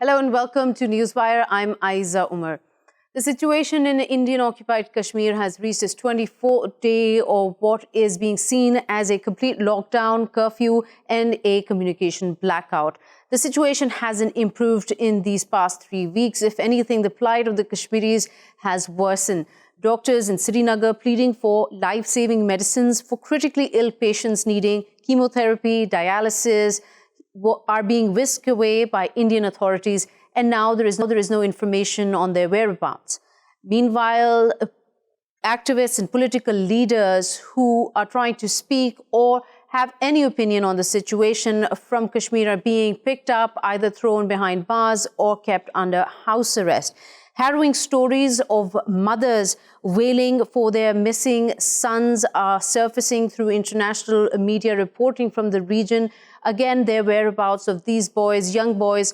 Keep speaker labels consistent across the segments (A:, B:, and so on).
A: Hello and welcome to Newswire. I'm Ayza Omar. The situation in Indian-occupied Kashmir has reached its 24th day of what is being seen as a complete lockdown, curfew, and a communication blackout. The situation hasn't improved in these past 3 weeks. If anything, the plight of the Kashmiris has worsened. Doctors in Srinagar pleading for life-saving medicines for critically ill patients needing chemotherapy, dialysis, are being whisked away by Indian authorities, and now there is no information on their whereabouts. Meanwhile, activists and political leaders who are trying to speak or have any opinion on the situation from Kashmir are being picked up, either thrown behind bars or kept under house arrest. Harrowing stories of mothers wailing for their missing sons are surfacing through international media reporting from the region. Again, their whereabouts of these boys, young boys,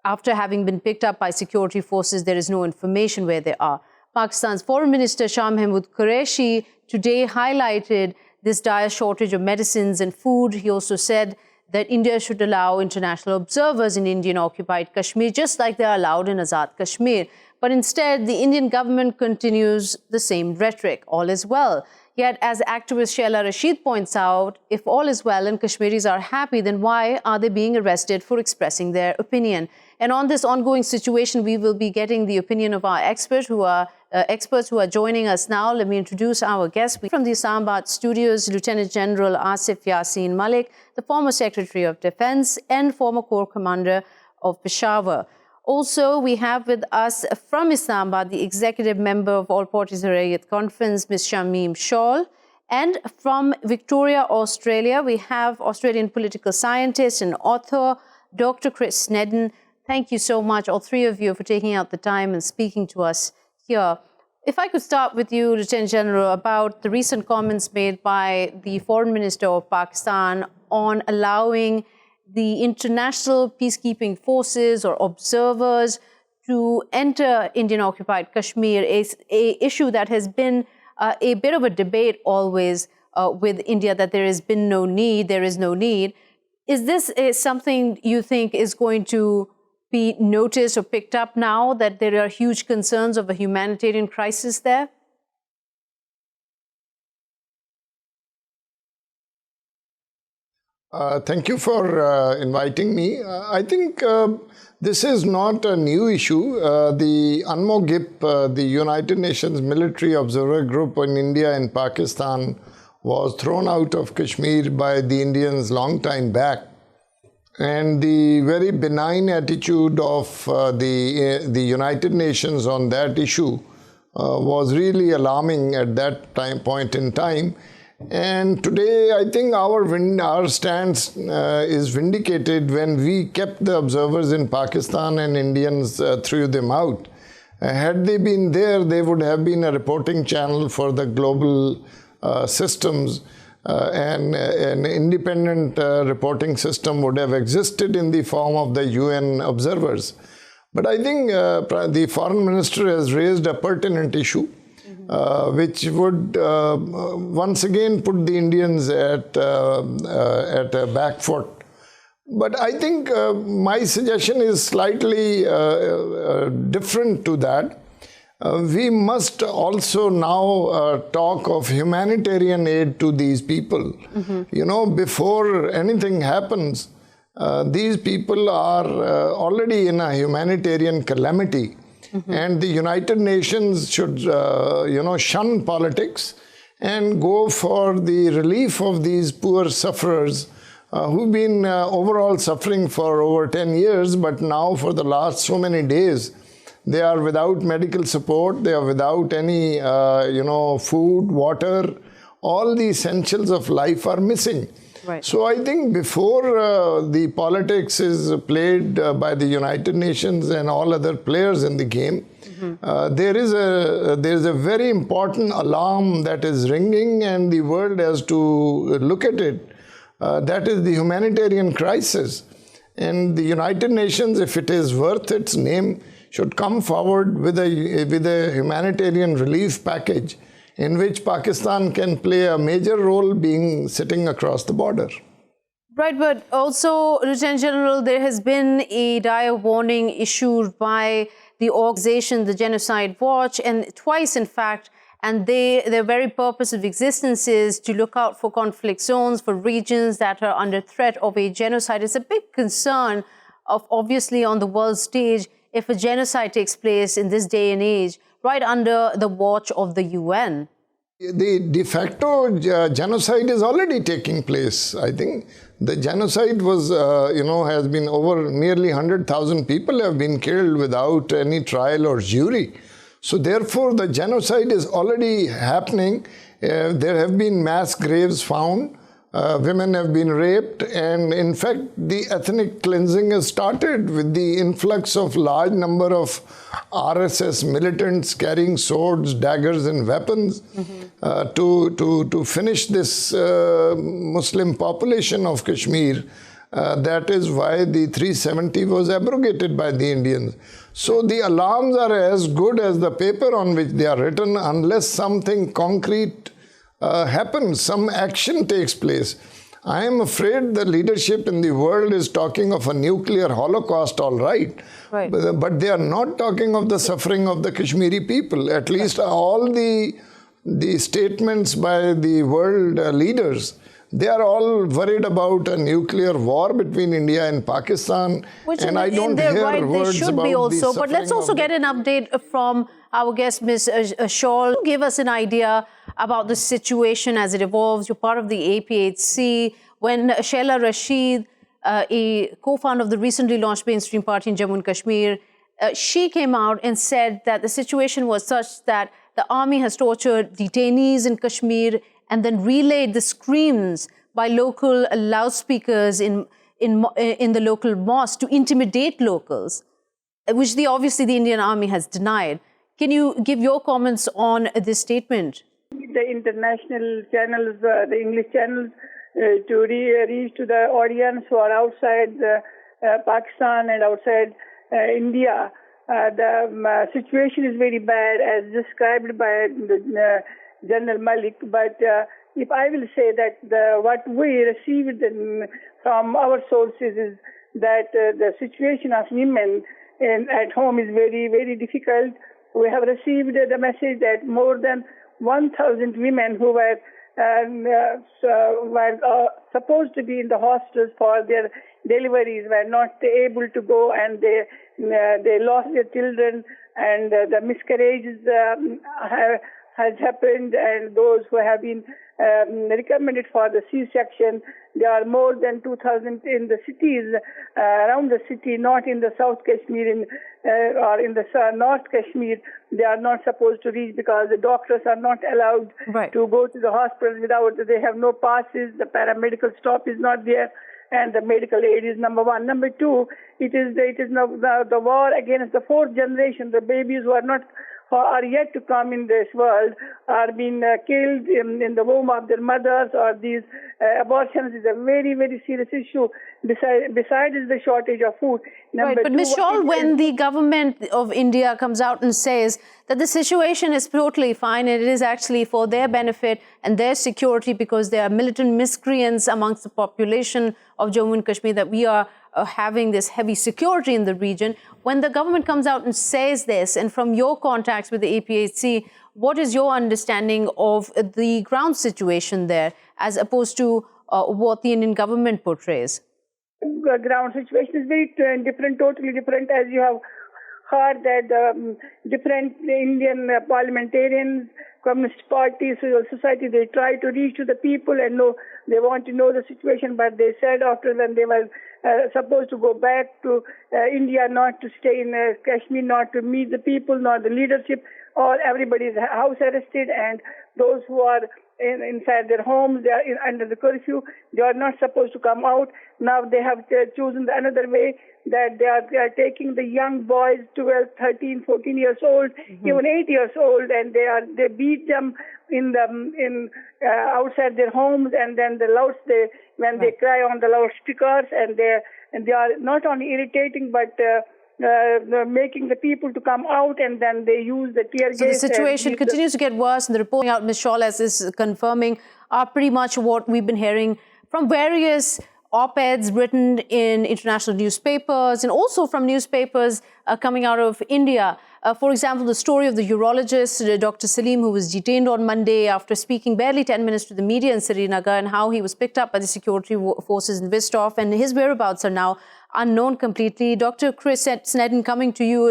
A: after having been picked up by security forces, there is no information where they are. Pakistan's Foreign Minister Shah Mahmood Qureshi today highlighted this dire shortage of medicines and food. He also said that India should allow international observers in Indian-occupied Kashmir, just like they are allowed in Azad Kashmir. But instead, the Indian government continues the same rhetoric, all is well. Yet, as activist Shaila Rashid points out, if all is well and Kashmiris are happy, then why are they being arrested for expressing their opinion? And on this ongoing situation, we will be getting the opinion of our experts who are joining us now. Let me introduce our guests. From the Islamabad studios, Lieutenant General Asif Yaseen Malik, the former Secretary of Defense and former Corps Commander of Peshawar. Also, we have with us from Islamabad the Executive Member of All Parties Hurriyat Conference, Ms. Shameem Shawl. And from Victoria, Australia, we have Australian political scientist and author, Dr. Snedden. Thank you so much, all three of you, for taking out the time and speaking to us here. If I could start with you, Lieutenant General, about the recent comments made by the Foreign Minister of Pakistan on allowing the international peacekeeping forces or observers to enter Indian-occupied Kashmir, is an issue that has been a bit of a debate always with India, that there is no need. Is this something you think is going to be noticed or picked up now that there are huge concerns of a humanitarian crisis there?
B: Thank you for inviting me. I think this is not a new issue. The UNMOGIP, the United Nations Military Observer Group in India and Pakistan, was thrown out of Kashmir by the Indians long time back. And the very benign attitude of the United Nations on that issue was really alarming at that point in time. And today, I think our stance is vindicated when we kept the observers in Pakistan and Indians threw them out. Had they been there, they would have been a reporting channel for the global systems. And an independent reporting system would have existed in the form of the UN observers. But I think the foreign minister has raised a pertinent issue, which would once again put the Indians at a back foot. But I think my suggestion is slightly different to that. We must also now talk of humanitarian aid to these people. You know, before anything happens, these people are already in a humanitarian calamity. And the United Nations should, shun politics and go for the relief of these poor sufferers who've been overall suffering for over 10 years, but now for the last so many days, they are without medical support, they are without any, food, water, all the essentials of life are missing.
A: Right.
B: So I think before the politics is played by the United Nations and all other players in the game, there is a very important alarm that is ringing, and the world has to look at it. That is the humanitarian crisis. And the United Nations, if it is worth its name, should come forward with a humanitarian relief package in which Pakistan can play a major role, being sitting across the border.
A: Right, but also, Lieutenant General, there has been a dire warning issued by the organization, the Genocide Watch, and twice, in fact, and their very purpose of existence is to look out for conflict zones, for regions that are under threat of a genocide. It's a big concern of, obviously, on the world stage, if a genocide takes place in this day and age, right under the watch of the UN.
B: The de facto genocide is already taking place. I think the genocide was, has been over nearly 100,000 people have been killed without any trial or jury. So therefore, the genocide is already happening. There have been mass graves found. Women have been raped, and in fact, the ethnic cleansing has started with the influx of large number of RSS militants carrying swords, daggers, and weapons to finish this Muslim population of Kashmir. That is why the 370 was abrogated by the Indians. So the alarms are as good as the paper on which they are written, unless something concrete happens, some action takes place. I am afraid the leadership in the world is talking of a nuclear holocaust, all right. But they are not talking of the suffering of the Kashmiri people. At least all the statements by the world leaders, they are all worried about a nuclear war between India and Pakistan.
A: Which
B: and I don't hear words
A: should
B: about
A: be also.
B: the
A: But let's also get an update from our guest, Ms. Shawl. Give us an idea about the situation as it evolves. You're part of the APHC. When Sheila Rashid, a co-founder of the recently launched mainstream party in Jammu and Kashmir, she came out and said that the situation was such that the army has tortured detainees in Kashmir and then relayed the screams by local loudspeakers in the local mosque to intimidate locals, which obviously the Indian army has denied. Can you give your comments on this statement?
C: The international channels, the English channels, to reach to the audience who are outside Pakistan and outside India. The situation is very bad, as described by the, General Malik. But if I will say that what we received from our sources is that the situation of women at home is very, very difficult. We have received the message that more than 1,000 women who were supposed to be in the hospitals for their deliveries were not able to go, and they lost their children, and the miscarriages has happened, and those who have been recommended for the C-section, there are more than 2,000 in the cities, around the city, not in the South Kashmir or in the North Kashmir. They are not supposed to reach because the doctors are not allowed to go to the hospital without, they have no passes, the paramedical stop is not there, and the medical aid is number one. Number two, it is the war against the fourth generation. The babies who are yet to come in this world are being killed in the womb of their mothers, or these abortions is a very, very serious issue besides the shortage of food.
A: But Ms. Shawl, when the government of India comes out and says that the situation is totally fine and it is actually for their benefit and their security because there are militant miscreants amongst the population of Jammu and Kashmir, that we are having this heavy security in the region. When the government comes out and says this, and from your contacts with the APHC, what is your understanding of the ground situation there as opposed to what the Indian government portrays?
C: The ground situation is very different, totally different, as you have heard that different Indian parliamentarians, Communist Party, civil society, they try to reach to the people and they want to know the situation, but they said after when they were supposed to go back to India, not to stay in Kashmir, not to meet the people, not the leadership, or everybody is house arrested, and those who are inside their homes, they are under the curfew, they are not supposed to come out. Now they have chosen another way, that they are taking the young boys, 12, 13, 14 years old, even 8 years old, and they beat them outside their homes, and then when they cry on the loudspeakers, and they are not only irritating but making the people to come out, and then they use the tear gas.
A: So the situation continues to get worse, and the reporting out, Ms. Shawl, as is confirming, are pretty much what we've been hearing from various op-eds written in international newspapers and also from newspapers coming out of India. For example, the story of the urologist, Dr. Salim, who was detained on Monday after speaking barely 10 minutes to the media in Srinagar, and how he was picked up by the security forces and whisked off, and his whereabouts are now unknown completely. Dr. Chris Snedden, coming to you,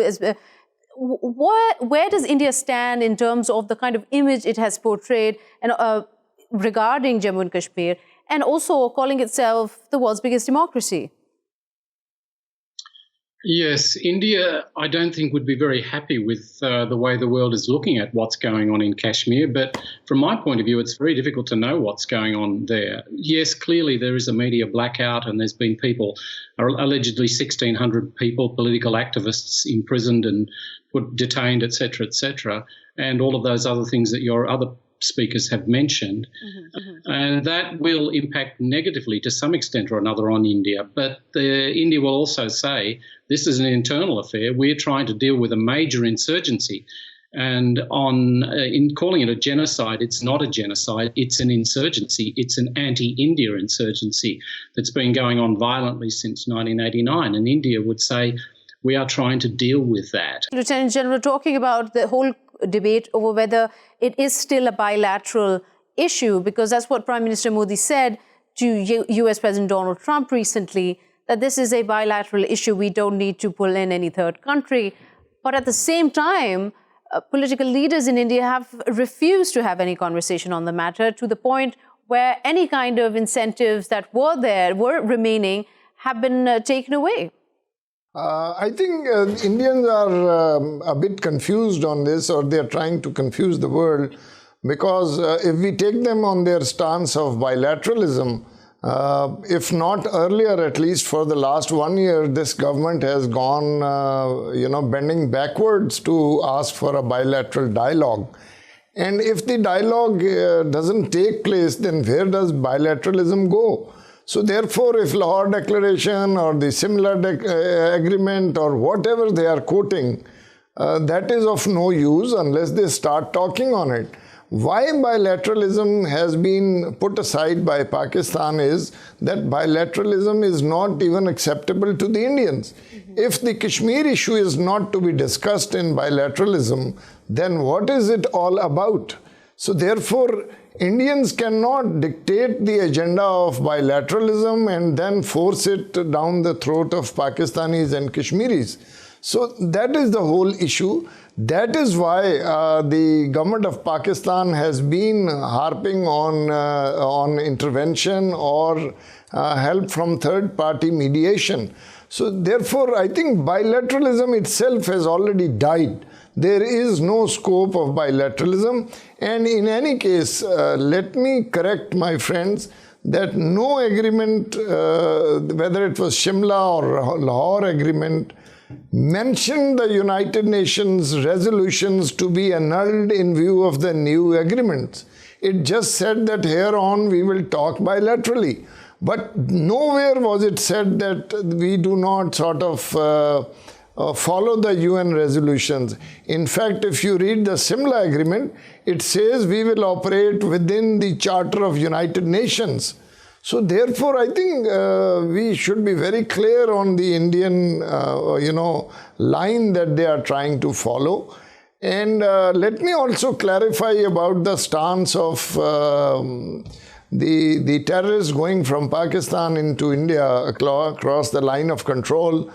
A: where does India stand in terms of the kind of image it has portrayed and regarding Jammu and Kashmir, and also calling itself the world's biggest democracy?
D: Yes, India, I don't think would be very happy with the way the world is looking at what's going on in Kashmir. But from my point of view, it's very difficult to know what's going on there. Yes, clearly there is a media blackout, and there's been people, allegedly 1,600 people, political activists imprisoned and detained, etc., and all of those other things that your other speakers have mentioned. And that will impact negatively to some extent or another on India. But India will also say this is an internal affair. We're trying to deal with a major insurgency. And in calling it a genocide, it's not a genocide, it's an insurgency. It's an anti-India insurgency that's been going on violently since 1989. And India would say, we are trying to deal with that.
A: Lieutenant General, talking about the whole debate over whether it is still a bilateral issue, because that's what Prime Minister Modi said to US President Donald Trump recently, that this is a bilateral issue. We don't need to pull in any third country. But at the same time, political leaders in India have refused to have any conversation on the matter, to the point where any kind of incentives that were remaining have been taken away.
B: I think Indians are a bit confused on this, or they're trying to confuse the world, because if we take them on their stance of bilateralism, if not earlier, at least for the last 1 year, this government has gone, bending backwards to ask for a bilateral dialogue. And if the dialogue doesn't take place, then where does bilateralism go? So therefore, if Lahore Declaration or the similar agreement or whatever they are quoting, that is of no use unless they start talking on it. Why bilateralism has been put aside by Pakistan is that bilateralism is not even acceptable to the Indians. If the Kashmir issue is not to be discussed in bilateralism, then what is it all about? So therefore, Indians cannot dictate the agenda of bilateralism and then force it down the throat of Pakistanis and Kashmiris. So that is the whole issue. That is why the government of Pakistan has been harping on intervention or help from third-party mediation. So therefore, I think bilateralism itself has already died. There is no scope of bilateralism, and in any case, let me correct my friends that no agreement, whether it was Shimla or Lahore agreement, mentioned the United Nations resolutions to be annulled in view of the new agreements. It just said that hereon we will talk bilaterally. But nowhere was it said that we do not sort of follow the UN resolutions. In fact, if you read the Shimla agreement, it says we will operate within the Charter of United Nations. So therefore, I think we should be very clear on the Indian, line that they are trying to follow. And let me also clarify about the stance of the terrorists going from Pakistan into India across the line of control.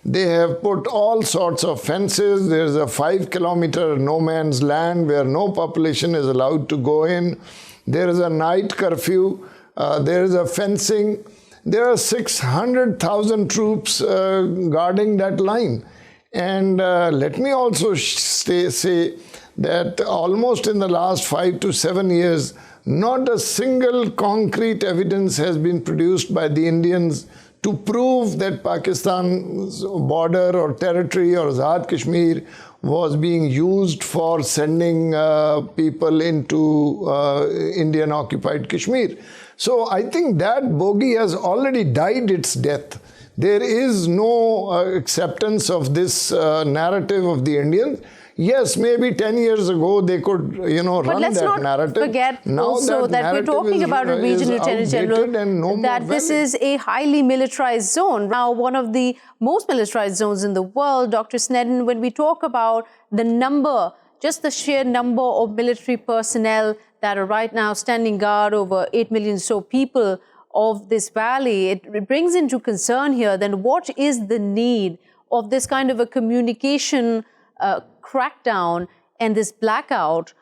B: They have put all sorts of fences. There's a 5-kilometer no man's land where no population is allowed to go in. There is a night curfew. There is a fencing. There are 600,000 troops guarding that line. And let me also say that almost in the last 5 to 7 years, not a single concrete evidence has been produced by the Indians to prove that Pakistan's border or territory or Azad Kashmir was being used for sending people into Indian occupied Kashmir. So I think that bogey has already died its death. There is no acceptance of this narrative of the Indians. Yes, maybe 10 years ago they could, run
A: let's
B: that
A: not
B: narrative.
A: forget
B: Now
A: also that we're talking about a region, Lieutenant General, that this is a highly militarized zone. Now, one of the most militarized zones in the world, Dr. Snedden, when we talk about the number, just the sheer number of military personnel that are right now standing guard over 8 million so people of this valley, it brings into concern here then what is the need of this kind of a communication crackdown and this blackout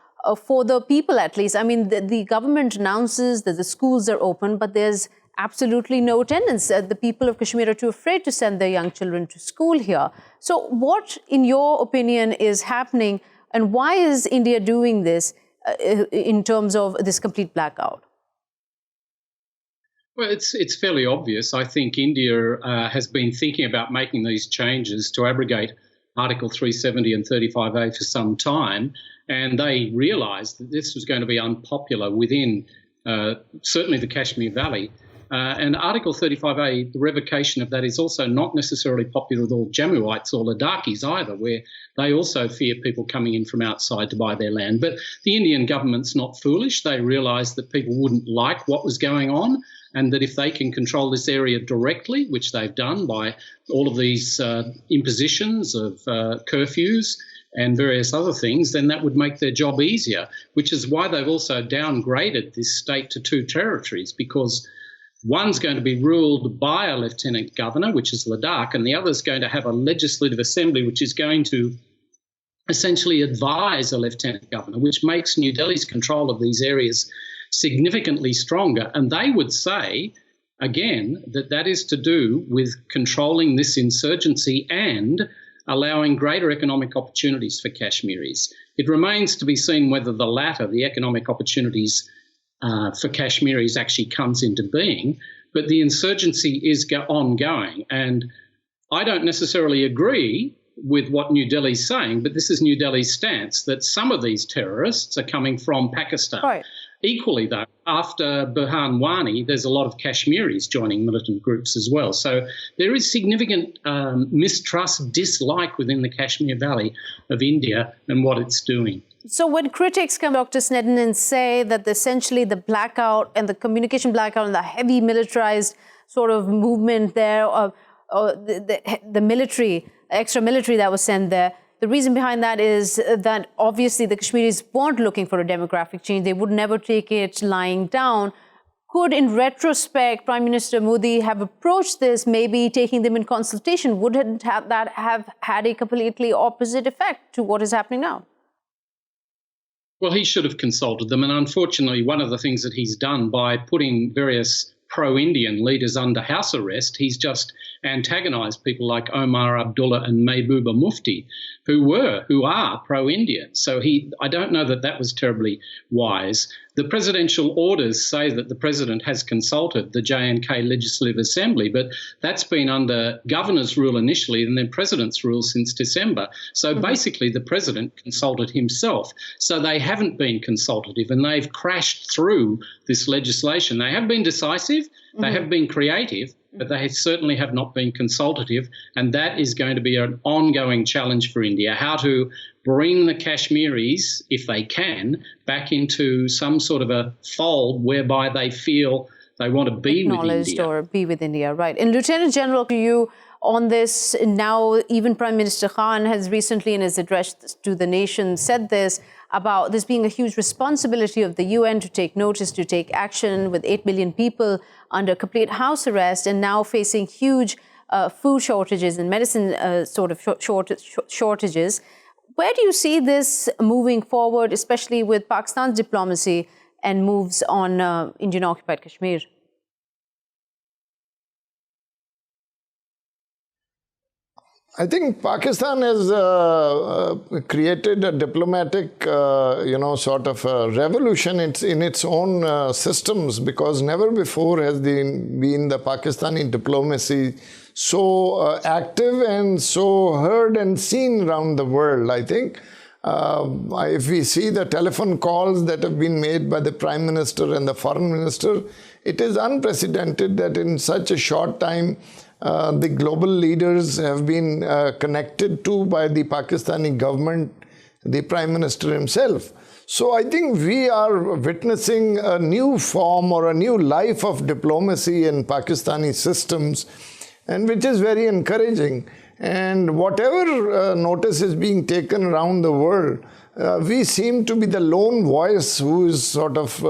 A: for the people at least. I mean, the government announces that the schools are open, but there's absolutely no attendance. The people of Kashmir are too afraid to send their young children to school here. So what, in your opinion, is happening and why is India doing this in terms of this complete blackout?
D: Well, it's fairly obvious. I think India has been thinking about making these changes to abrogate Article 370 and 35A for some time, and they realised that this was going to be unpopular within certainly the Kashmir Valley. And Article 35A, the revocation of that is also not necessarily popular with all Jammuites or Ladakhis either, where they also fear people coming in from outside to buy their land. But the Indian government's not foolish. They realised that people wouldn't like what was going on, and that if they can control this area directly, which they've done by all of these impositions of curfews and various other things, then that would make their job easier, which is why they've also downgraded this state to 2 territories, because one's going to be ruled by a lieutenant governor, which is Ladakh, and the other's going to have a legislative assembly, which is going to essentially advise a lieutenant governor, which makes New Delhi's control of these areas significantly stronger. And they would say, again, that that is to do with controlling this insurgency and allowing greater economic opportunities for Kashmiris. It remains to be seen whether the latter, the economic opportunities for Kashmiris, actually comes into being, but the insurgency is ongoing. And I don't necessarily agree with what New Delhi's saying, but this is New Delhi's stance, that some of these terrorists are coming from Pakistan.
A: Right.
D: Equally, though, after Burhan Wani, there's a lot of Kashmiris joining militant groups as well. So there is significant mistrust, dislike within the Kashmir Valley of India and what it's doing.
A: So when critics come, Dr. Snedden, and say that essentially the blackout and the communication blackout and the heavy militarized sort of movement there, or the military, extra military that was sent there, the reason behind that is that obviously the Kashmiris weren't looking for a demographic change. They would never take it lying down. Could, in retrospect, Prime Minister Modi have approached this, maybe taking them in consultation? Wouldn't that have had a completely opposite effect to what is happening now?
D: Well, he should have consulted them. And unfortunately, one of the things that he's done by putting various pro-Indian leaders under house arrest, he's just antagonised people like Omar Abdullah and Mehbooba Mufti, who are pro-Indian. So I don't know that that was terribly wise. The presidential orders say that the president has consulted the J&K Legislative Assembly, but that's been under governor's rule initially and then president's rule since December. So basically the president consulted himself. So they haven't been consultative and they've crashed through this legislation. They have been decisive, they have been creative, but they certainly have not been consultative, and that is going to be an ongoing challenge for India, how to bring the Kashmiris, if they can, back into some sort of a fold whereby they feel they want to be with India.
A: Or be with India, right. And Lieutenant General, to you on this, now even Prime Minister Khan has recently in his address to the nation said this, about this being a huge responsibility of the UN to take notice, to take action with 8 million people under complete house arrest and now facing huge food shortages and medicine shortages. Where do you see this moving forward, especially with Pakistan's diplomacy and moves on Indian-occupied Kashmir?
B: I think Pakistan has created a diplomatic, sort of a revolution in its own systems, because never before has been the Pakistani diplomacy so active and so heard and seen around the world. I think if we see the telephone calls that have been made by the Prime Minister and the Foreign Minister, it is unprecedented that in such a short time the global leaders have been connected to by the Pakistani government the Prime Minister himself. So I think we are witnessing a new form or a new life of diplomacy in Pakistani systems, and which is very encouraging. And whatever notice is being taken around the world, we seem to be the lone voice who is sort of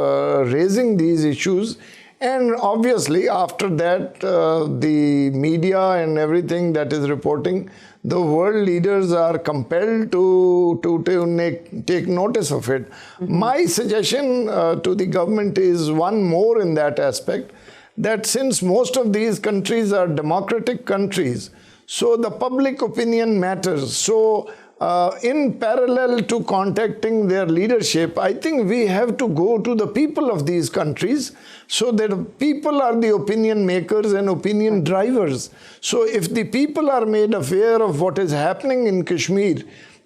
B: raising these issues. And obviously, after that, the media and everything that is reporting, the world leaders are compelled to take notice of it. My suggestion to the government is one more in that aspect, that since most of these countries are democratic countries, so the public opinion matters. So in parallel to contacting their leadership, I think we have to go to the people of these countries, so that people are the opinion makers and opinion drivers. So if the people are made aware of what is happening in Kashmir,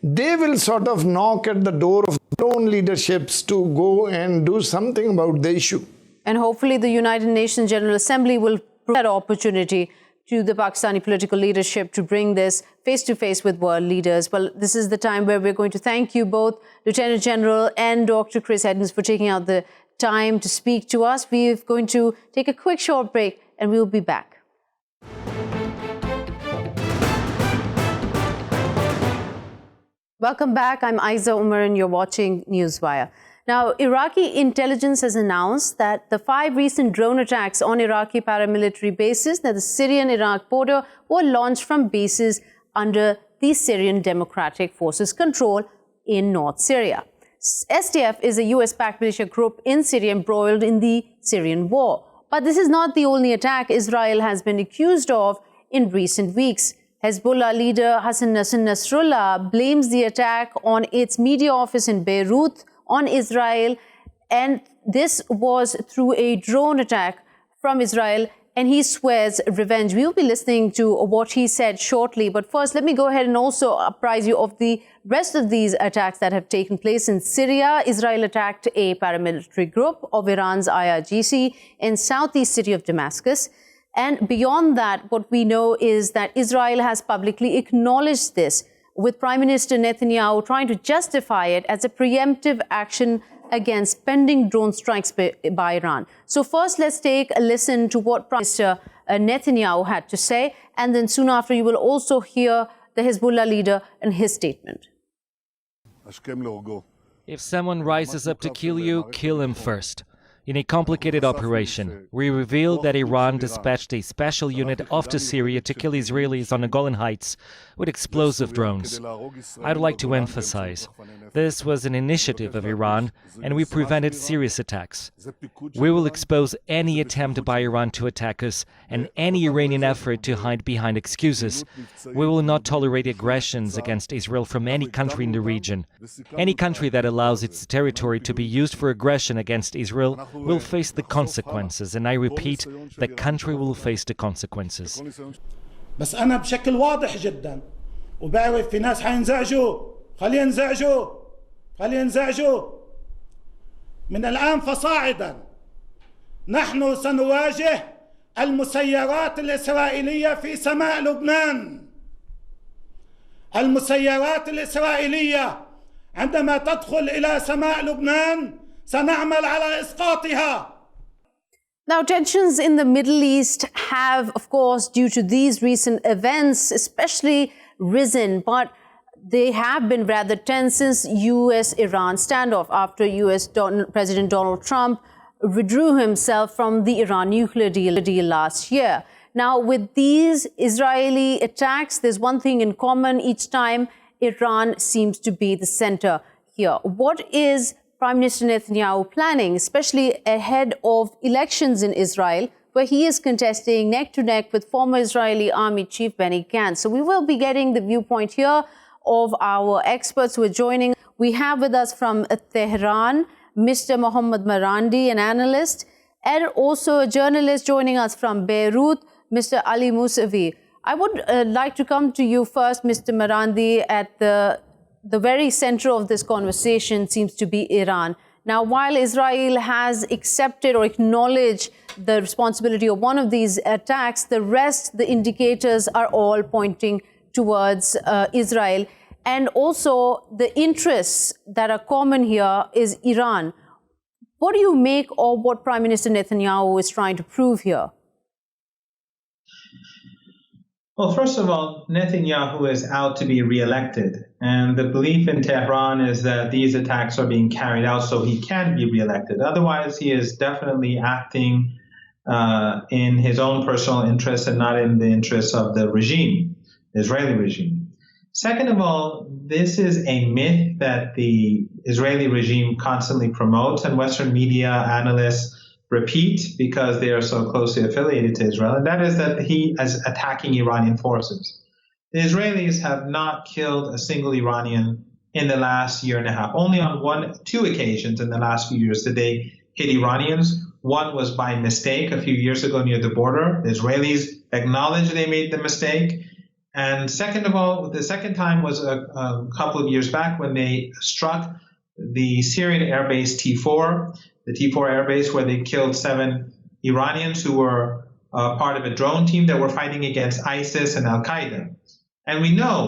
B: they will sort of knock at the door of their own leaderships to go and do something about the issue.
A: And hopefully the United Nations General Assembly will provide that opportunity to the Pakistani political leadership to bring this face-to-face with world leaders. Well, this is the time where we're going to thank you both, Lieutenant General and Dr. Chris Edens, for taking out the time to speak to us. We're going to take a quick short break and we'll be back. Welcome back. I'm Ayza Omar and you're watching Newswire. Now, Iraqi intelligence has announced that the 5 recent drone attacks on Iraqi paramilitary bases near the Syrian-Iraq border were launched from bases under the Syrian Democratic Forces control in North Syria. SDF is a US-backed militia group in Syria embroiled in the Syrian war. But this is not the only attack Israel has been accused of in recent weeks. Hezbollah leader Hassan Nasrallah blames the attack on its media office in Beirut on Israel, and this was through a drone attack from Israel, and he swears revenge. We'll be listening to what he said shortly, but first let me go ahead and also apprise you of the rest of these attacks that have taken place in Syria. Israel attacked a paramilitary group of Iran's IRGC in southeast city of Damascus. And beyond that, what we know is that Israel has publicly acknowledged this, with Prime Minister Netanyahu trying to justify it as a preemptive action against pending drone strikes by Iran. So first, let's take a listen to what Prime Minister Netanyahu had to say, and then soon after you will also hear the Hezbollah leader and his statement.
E: If someone rises up to kill you, kill him first. In a complicated operation, we revealed that Iran dispatched a special unit off to Syria to kill Israelis on the Golan Heights with explosive drones. I'd like to emphasize, this was an initiative of Iran, and we prevented serious attacks. We will expose any attempt by Iran to attack us and any Iranian effort to hide behind excuses. We will not tolerate aggressions against Israel from any country in the region. Any country that allows its territory to be used for aggression against Israel will face the consequences, and I repeat, the country will face the consequences.
F: بس أنا بشكل واضح جدا وبعرف في ناس حينزعجوا خلي ينزعجوا من الآن فصاعدا نحن سنواجه المسيرات الإسرائيلية في سماء لبنان. المسيرات الإسرائيلية عندما تدخل إلى سماء لبنان سنعمل على إسقاطها.
A: Now, tensions in the Middle East have, of course, due to these recent events, especially risen, but they have been rather tense since US-Iran standoff after US President Donald Trump withdrew himself from the Iran nuclear deal last year. Now, with these Israeli attacks, there's one thing in common. Each time, Iran seems to be the center here. What is Prime Minister Netanyahu planning, especially ahead of elections in Israel, where he is contesting neck-to-neck with former Israeli Army Chief Benny Gantz? So we will be getting the viewpoint here of our experts who are joining. We have with us from Tehran, Mr. Mohammad Marandi, an analyst, and also a journalist joining us from Beirut, Mr. Ali Musawi. I would like to come to you first, Mr. Marandi. At the very center of this conversation seems to be Iran. Now, while Israel has accepted or acknowledged the responsibility of one of these attacks, the rest, the indicators are all pointing towards Israel. and also the interests that are common here is Iran. What do you make of what Prime Minister Netanyahu is trying to prove here?
G: Well, first of all, Netanyahu is out to be reelected. And the belief in Tehran is that these attacks are being carried out so he can be reelected. Otherwise, he is definitely acting in his own personal interests and not in the interests of the regime, the Israeli regime. Second of all, this is a myth that the Israeli regime constantly promotes, and Western media analysts repeat because they are so closely affiliated to Israel, and that is that he is attacking Iranian forces. The Israelis have not killed a single Iranian in the last year and a half. Only on two occasions in the last few years did they hit Iranians. One was by mistake a few years ago near the border. The Israelis acknowledged they made the mistake. And second of all, the second time was a couple of years back when they struck the Syrian airbase T4, the T4 airbase, where they killed 7 Iranians who were part of a drone team that were fighting against ISIS and Al-Qaeda. And we know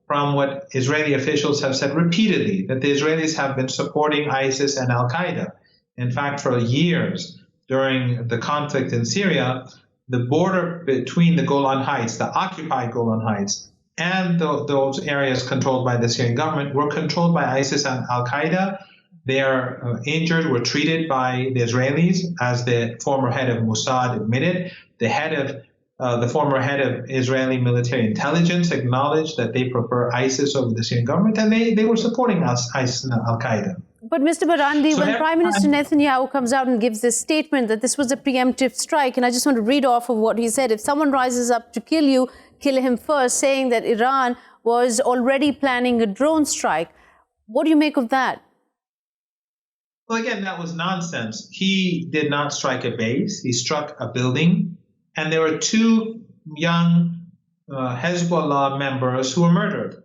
G: from what Israeli officials have said repeatedly that the Israelis have been supporting ISIS and Al-Qaeda. In fact, for years during the conflict in Syria, the border between the Golan Heights, the occupied Golan Heights, and those areas controlled by the Syrian government were controlled by ISIS and Al-Qaeda. Their injured were treated by the Israelis, as the former head of Mossad admitted. The former head of Israeli military intelligence acknowledged that they prefer ISIS over the Syrian government, and they were supporting ISIS and Al-Qaeda.
A: But Mr. Marandi, when Prime Minister Netanyahu comes out and gives this statement that this was a preemptive strike, and I just want to read off of what he said: if someone rises up to kill you, kill him first, saying that Iran was already planning a drone strike. What do you make of that?
G: Well, again, that was nonsense. He did not strike a base. He struck a building. And there were 2 young Hezbollah members who were murdered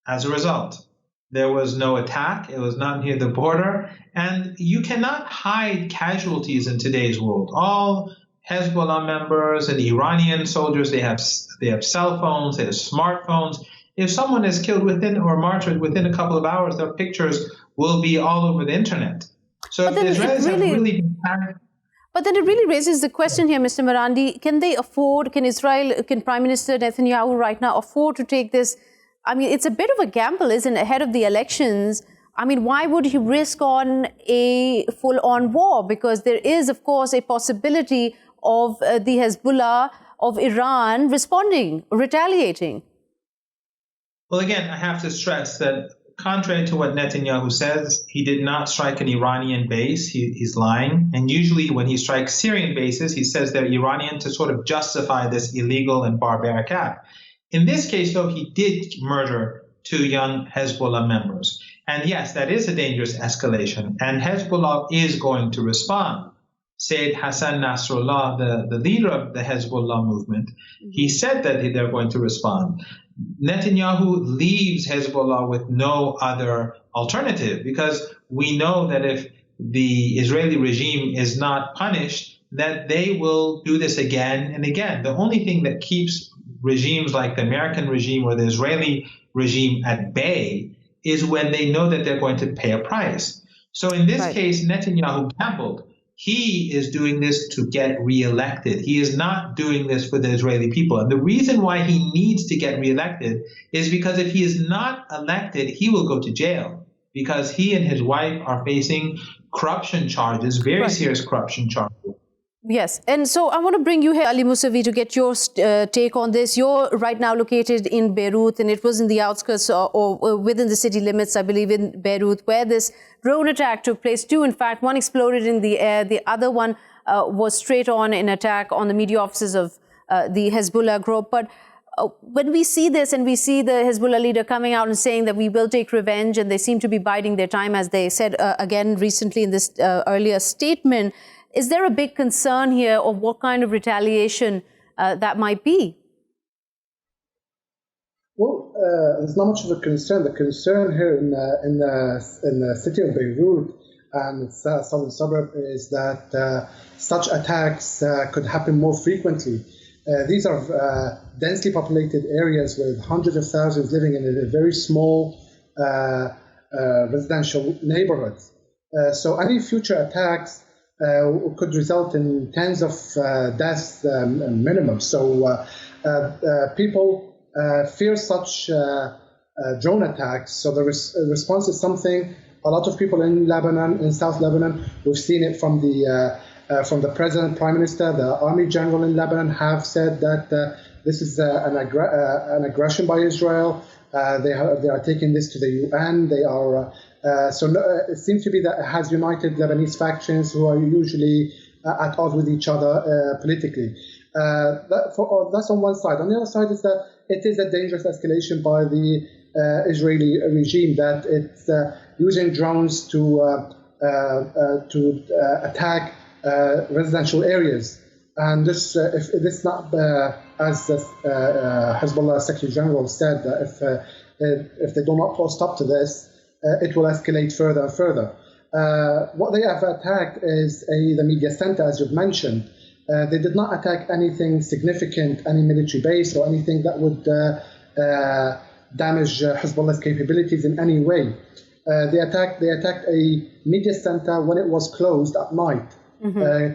G: as a result. There was no attack. It was not near the border. And you cannot hide casualties in today's world. All Hezbollah members and Iranian soldiers, they have cell phones, they have smartphones. If someone is killed within or martyred within a couple of hours, their pictures will be all over the internet. So if the Israelis have really been panicked.
A: But then it really raises the question here, Mr. Marandi, can Prime Minister Netanyahu right now afford to take this? I mean, it's a bit of a gamble, isn't it, ahead of the elections? I mean, why would he risk on a full-on war? Because there is, of course, a possibility of the Hezbollah of Iran responding, retaliating.
G: Well, again, I have to stress that contrary to what Netanyahu says, he did not strike an Iranian base. He's lying. And usually when he strikes Syrian bases, he says they're Iranian to sort of justify this illegal and barbaric act. In this case, though, he did murder 2 young Hezbollah members. And yes, that is a dangerous escalation. And Hezbollah is going to respond. Sayyid Hassan Nasrallah, the leader of the Hezbollah movement, he said that they're going to respond. Netanyahu leaves Hezbollah with no other alternative, because we know that if the Israeli regime is not punished, that they will do this again and again. The only thing that keeps regimes like the American regime or the Israeli regime at bay is when they know that they're going to pay a price. So in this case, Netanyahu gambled. He is doing this to get reelected. He is not doing this for the Israeli people. And the reason why he needs to get reelected is because if he is not elected, he will go to jail, because he and his wife are facing corruption charges, very serious corruption charges.
A: Yes. And so I want to bring you here, Ali Musawi, to get your take on this. You're right now located in Beirut, and it was in the outskirts or within the city limits, I believe, in Beirut, where this drone attack took place. 2, in fact, one exploded in the air. The other one was straight on an attack on the media offices of the Hezbollah group. But when we see this and we see the Hezbollah leader coming out and saying that we will take revenge, and they seem to be biding their time, as they said again recently in this earlier statement, is there a big concern here of what kind of retaliation that might be?
H: Well, there's not much of a concern. The concern here in the city of Beirut and its southern suburb is that such attacks could happen more frequently. These are densely populated areas with hundreds of thousands living in a very small residential neighborhoods. So any future attacks could result in tens of deaths minimum. So people fear such drone attacks. So the response is something a lot of people in Lebanon, in South Lebanon, we've seen it from the president, prime minister, the army general in Lebanon have said that this is an aggression by Israel. They are taking this to the UN. They are it seems to be that it has united Lebanese factions who are usually at odds with each other politically. That's on one side. On the other side is that it is a dangerous escalation by the Israeli regime, that it's using drones to attack residential areas. And this, if this not, as Hezbollah Secretary General said, that if they do not post up to this, it will escalate further and further. What they have attacked is the media center, as you've mentioned. They did not attack anything significant, any military base or anything that would damage Hezbollah's capabilities in any way. They attacked a media center when it was closed at night,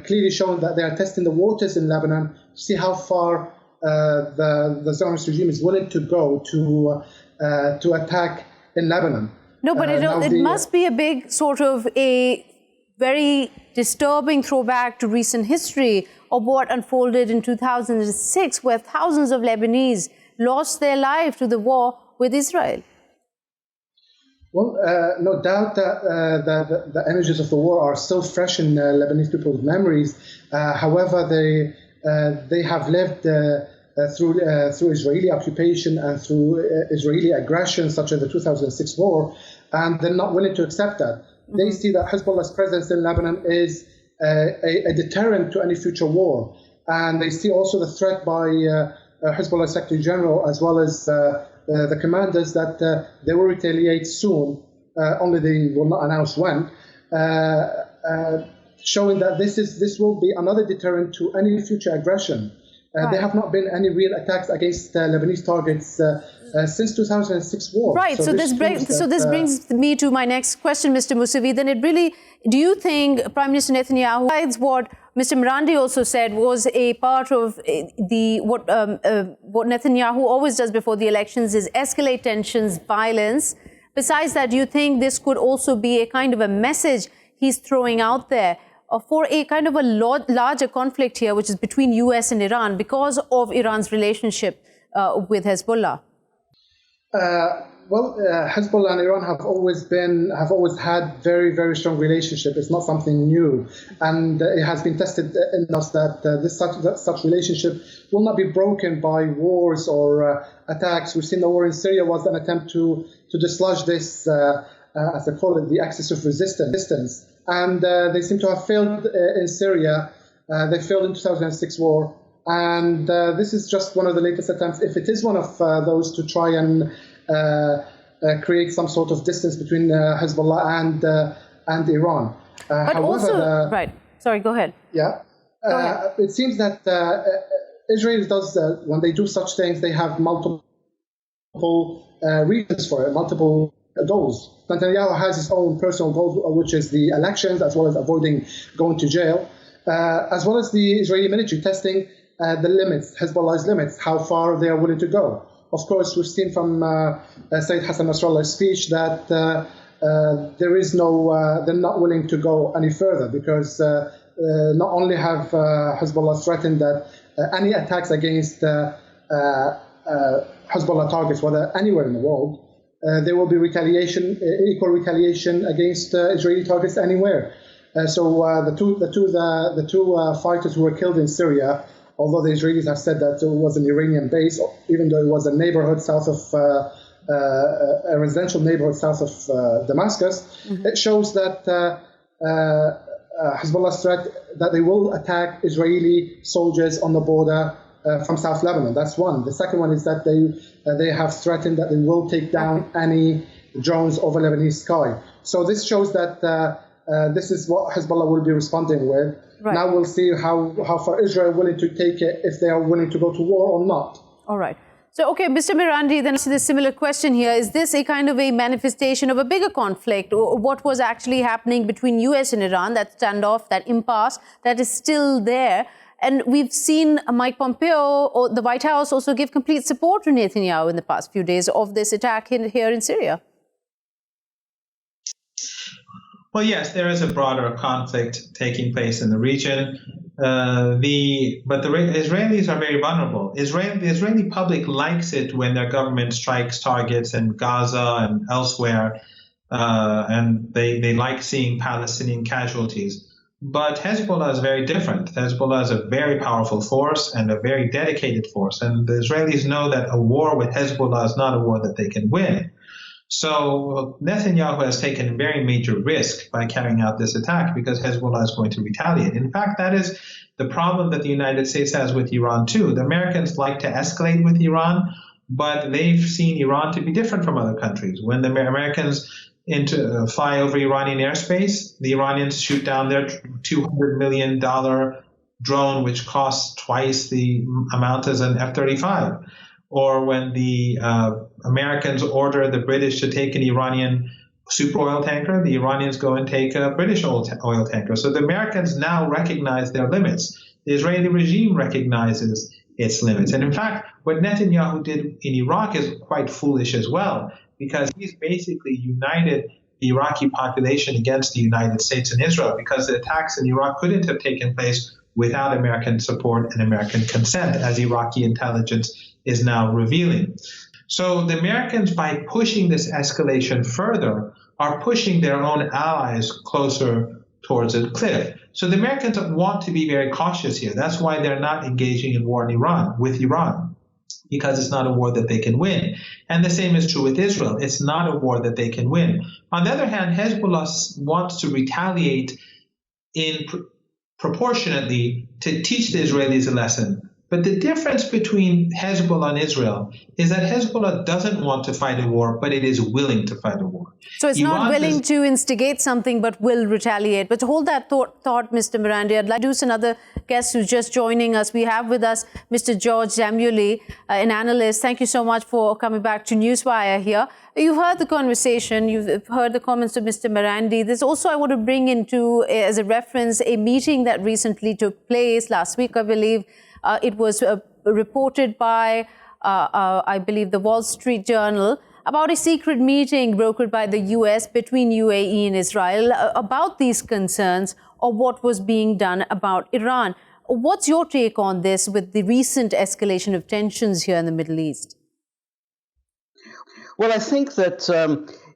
H: clearly showing that they are testing the waters in Lebanon to see how far the Zionist regime is willing to go to attack in Lebanon.
A: No, but it must be a big sort of a very disturbing throwback to recent history of what unfolded in 2006, where thousands of Lebanese lost their life to the war with Israel.
H: Well, no doubt that the images of the war are still fresh in Lebanese people's memories. However, they have lived through Israeli occupation and through Israeli aggression, such as the 2006 war, and they're not willing to accept that. They see that Hezbollah's presence in Lebanon is a deterrent to any future war, and they see also the threat by Hezbollah Secretary General as well as the commanders that they will retaliate soon, only they will not announce when, showing that this will be another deterrent to any future aggression. Right. There have not been any real attacks against Lebanese targets since 2006 war.
A: Right. So this brings me to my next question, Mr. Musawi. Then do you think Prime Minister Netanyahu, besides what Mr. Marandi also said, was a part of what Netanyahu always does before the elections is escalate tensions, violence? Besides that, do you think this could also be a kind of a message he's throwing out there for a kind of a larger conflict here, which is between US and Iran because of Iran's relationship with Hezbollah?
H: Hezbollah and Iran have always had very, very strong relationship. It's not something new, and it has been tested in us that such relationship will not be broken by wars or attacks. We've seen the war in Syria was an attempt to dislodge this, as they call it, the axis of resistance. And they seem to have failed in Syria. They failed in 2006 war. And this is just one of the latest attempts, if it is one of those, to try and create some sort of distance between Hezbollah and Iran.
A: But
H: however,
A: also, right. Sorry, go ahead.
H: Yeah.
A: Go ahead.
H: It seems that Israel does, when they do such things, they have multiple reasons for it, multiple goals. Netanyahu has his own personal goals, which is the elections, as well as avoiding going to jail, as well as the Israeli military testing the limits, Hezbollah's limits, how far they are willing to go. Of course, we've seen from Sayyid Hassan Nasrallah's speech that they're not willing to go any further because not only have Hezbollah threatened that any attacks against Hezbollah targets, whether anywhere in the world, there will be equal retaliation against Israeli targets anywhere. So the two fighters who were killed in Syria, although the Israelis have said that it was an Iranian base, even though it was a neighborhood south of a residential neighborhood south of Damascus, it shows that Hezbollah's threat that they will attack Israeli soldiers on the border from South Lebanon. That's one. The second one is that they have threatened that they will take down any drones over Lebanese sky. So this shows that this is what Hezbollah will be responding with.
A: Right.
H: Now we'll see how far Israel is willing to take it, if they are willing to go to war or not.
A: All right. So, okay, Mr. Marandi, then I see the similar question here. Is this a kind of a manifestation of a bigger conflict? What was actually happening between US and Iran, that standoff, that impasse that is still there? And we've seen Mike Pompeo, or the White House, also give complete support to Netanyahu in the past few days of this attack here in Syria.
G: Well, yes, there is a broader conflict taking place in the region. But the Israelis are very vulnerable. The Israeli public likes it when their government strikes targets in Gaza and elsewhere, and they like seeing Palestinian casualties. But Hezbollah is very different. Hezbollah is a very powerful force and a very dedicated force. And the Israelis know that a war with Hezbollah is not a war that they can win. So Netanyahu has taken a very major risk by carrying out this attack because Hezbollah is going to retaliate. In fact, that is the problem that the United States has with Iran too. The Americans like to escalate with Iran, but they've seen Iran to be different from other countries. When the Americans fly over Iranian airspace, the Iranians shoot down their $200 million drone, which costs twice the amount as an F-35. Or when the Americans order the British to take an Iranian super oil tanker, the Iranians go and take a British oil tanker. So the Americans now recognize their limits. The Israeli regime recognizes its limits. And in fact, what Netanyahu did in Iraq is quite foolish as well, because he's basically united the Iraqi population against the United States and Israel, because the attacks in Iraq couldn't have taken place without American support and American consent, as Iraqi intelligence is now revealing. So the Americans, by pushing this escalation further, are pushing their own allies closer towards a cliff. So the Americans want to be very cautious here. That's why they're not engaging in war with Iran, because it's not a war that they can win. And the same is true with Israel. It's not a war that they can win. On the other hand, Hezbollah wants to retaliate proportionately to teach the Israelis a lesson. But the difference between Hezbollah and Israel is that Hezbollah doesn't want to fight a war, but it is willing to fight a war.
A: So it's not willing to instigate something, but will retaliate. But to hold that thought, Mr. Marandi, I'd like to introduce another guest who's just joining us. We have with us Mr. George Szamuely, an analyst. Thank you so much for coming back to Newswire here. You've heard the conversation. You've heard the comments of Mr. Marandi. There's also, I want to bring into, as a reference, a meeting that recently took place last week, I believe. It was reported by, I believe, the Wall Street Journal about a secret meeting brokered by the US between UAE and Israel about these concerns of what was being done about Iran. What's your take on this with the recent escalation of tensions here in the Middle East?
I: Well, I think that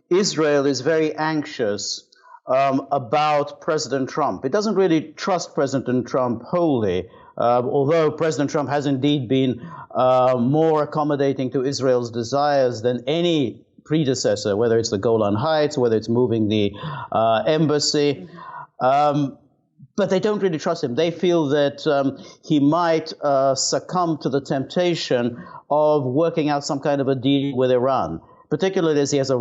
I: Israel is very anxious about President Trump. It doesn't really trust President Trump wholly. Although President Trump has indeed been more accommodating to Israel's desires than any predecessor, whether it's the Golan Heights, whether it's moving the embassy. But they don't really trust him. They feel that he might succumb to the temptation of working out some kind of a deal with Iran, particularly as he has a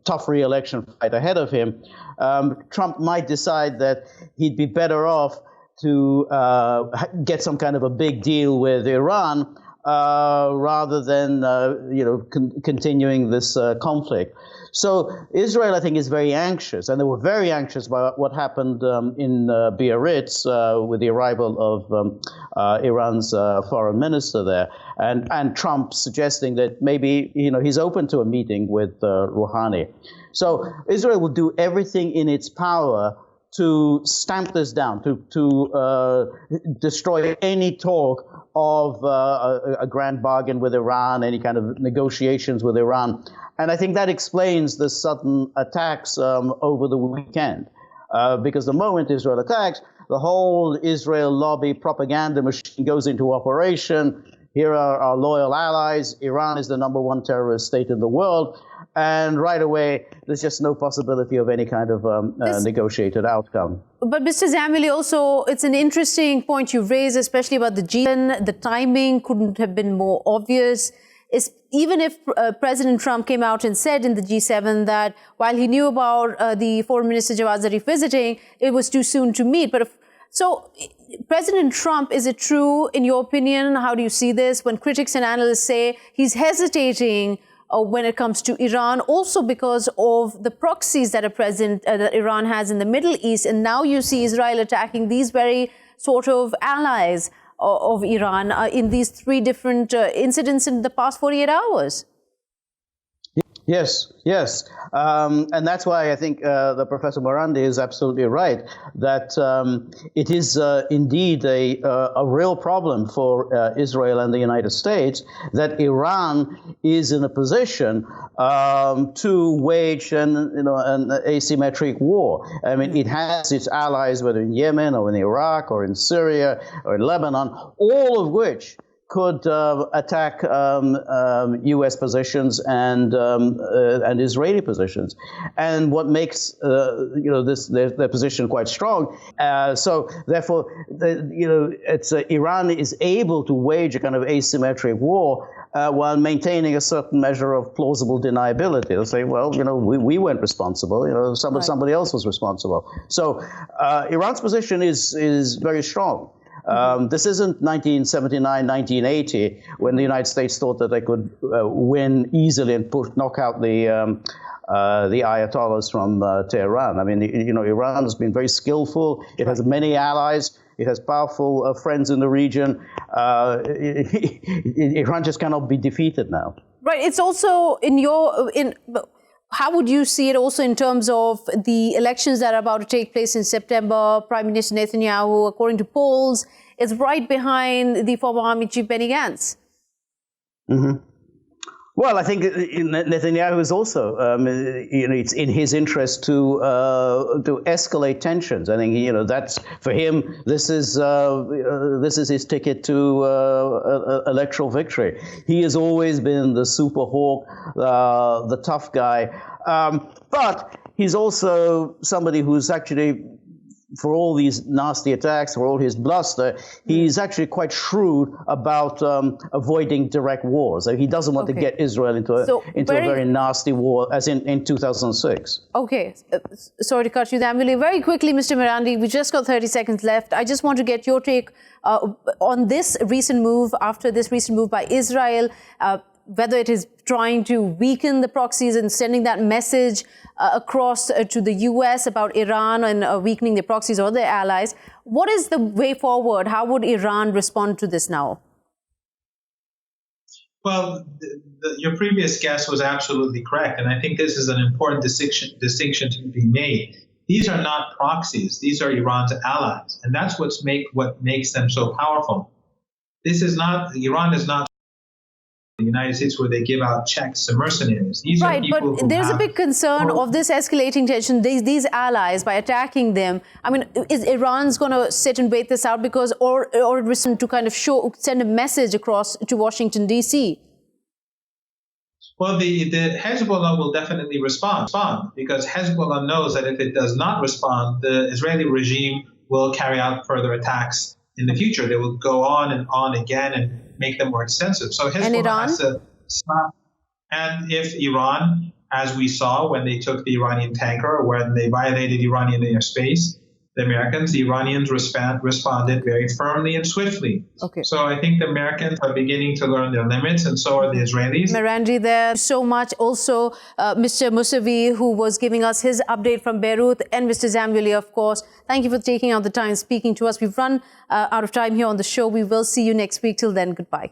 I: tough re-election fight ahead of him. Trump might decide that he'd be better off to get some kind of a big deal with Iran rather than continuing this conflict. So Israel, I think, is very anxious, and they were very anxious about what happened in Biarritz with the arrival of Iran's foreign minister there, and Trump suggesting that maybe he's open to a meeting with Rouhani. So Israel will do everything in its power to stamp this down, to destroy any talk of a grand bargain with Iran, any kind of negotiations with Iran. And I think that explains the sudden attacks over the weekend. Because the moment Israel attacks, the whole Israel lobby propaganda machine goes into operation. Here are our loyal allies. Iran is the #1 terrorist state in the world. And right away, there's just no possibility of any kind of negotiated outcome.
A: But Mr. Szamuely, also, it's an interesting point you raised, especially about the G7. The timing couldn't have been more obvious. is even if President Trump came out and said in the G7 that while he knew about the Foreign Minister Jawad Zarif visiting, it was too soon to meet. So President Trump, is it true, in your opinion? How do you see this when critics and analysts say he's hesitating when it comes to Iran, also because of the proxies that are present, that Iran has in the Middle East, and now you see Israel attacking these very sort of allies of Iran in these three different incidents in the past 48 hours?
I: Yes, yes. And that's why I think the Professor Marandi is absolutely right, that it is indeed a real problem for Israel and the United States that Iran is in a position to wage an asymmetric war. I mean, it has its allies, whether in Yemen or in Iraq or in Syria or in Lebanon, all of which could attack U.S. positions and Israeli positions, and what makes their position quite strong. So therefore, Iran is able to wage a kind of asymmetric war while maintaining a certain measure of plausible deniability. They'll say, well, we weren't responsible. Somebody else was responsible. So Iran's position is very strong. This isn't 1979, 1980, when the United States thought that they could win easily and knock out the Ayatollahs from Tehran. I mean, Iran has been very skillful. It has many allies. It has powerful friends in the region. Iran just cannot be defeated now.
A: Right. It's also how would you see it also in terms of the elections that are about to take place in September? Prime Minister Netanyahu, according to polls, is right behind the former Army Chief Benny Gantz.
I: Mm-hmm. Well, I think Netanyahu is also, it's in his interest to escalate tensions. I think that's for him. This is his ticket to electoral victory. He has always been the super hawk, the tough guy, but he's also somebody who's actually, for all these nasty attacks, for all his bluster, he's actually quite shrewd about avoiding direct wars. So he doesn't want to get Israel into a very nasty war, as in 2006.
A: Okay. Sorry to cut you there. Very quickly, Mr. Marandi, we just got 30 seconds left. I just want to get your take on this recent move, after this recent move by Israel, whether it is trying to weaken the proxies and sending that message across to the U.S. about Iran and weakening the proxies or their allies. What is the way forward? How would Iran respond to this now?
G: Well, your previous guest was absolutely correct, and I think this is an important distinction to be made. These are not proxies; these are Iran's allies, and that's what makes them so powerful. Iran is not the United States, where they give out checks to mercenaries. These are people
A: but there's a big concern of this escalating tension, these allies, by attacking them. I mean, is Iran's going to sit and wait this out or to kind of send a message across to Washington, D.C.?
G: Well, the Hezbollah will definitely respond because Hezbollah knows that if it does not respond, the Israeli regime will carry out further attacks in the future. They will go on and on again and make them more extensive. So Hezbollah has to stop. And if Iran, as we saw when they took the Iranian tanker, when they violated Iranian airspace, the Iranians responded very firmly and swiftly.
A: Okay.
G: So I think the Americans are beginning to learn their limits, and so are the Israelis.
A: Marandi, there's so much. Also, Mr. Musawi, who was giving us his update from Beirut, and Mr. Szamuely, of course. Thank you for taking out the time speaking to us. We've run out of time here on the show. We will see you next week. Till then, goodbye.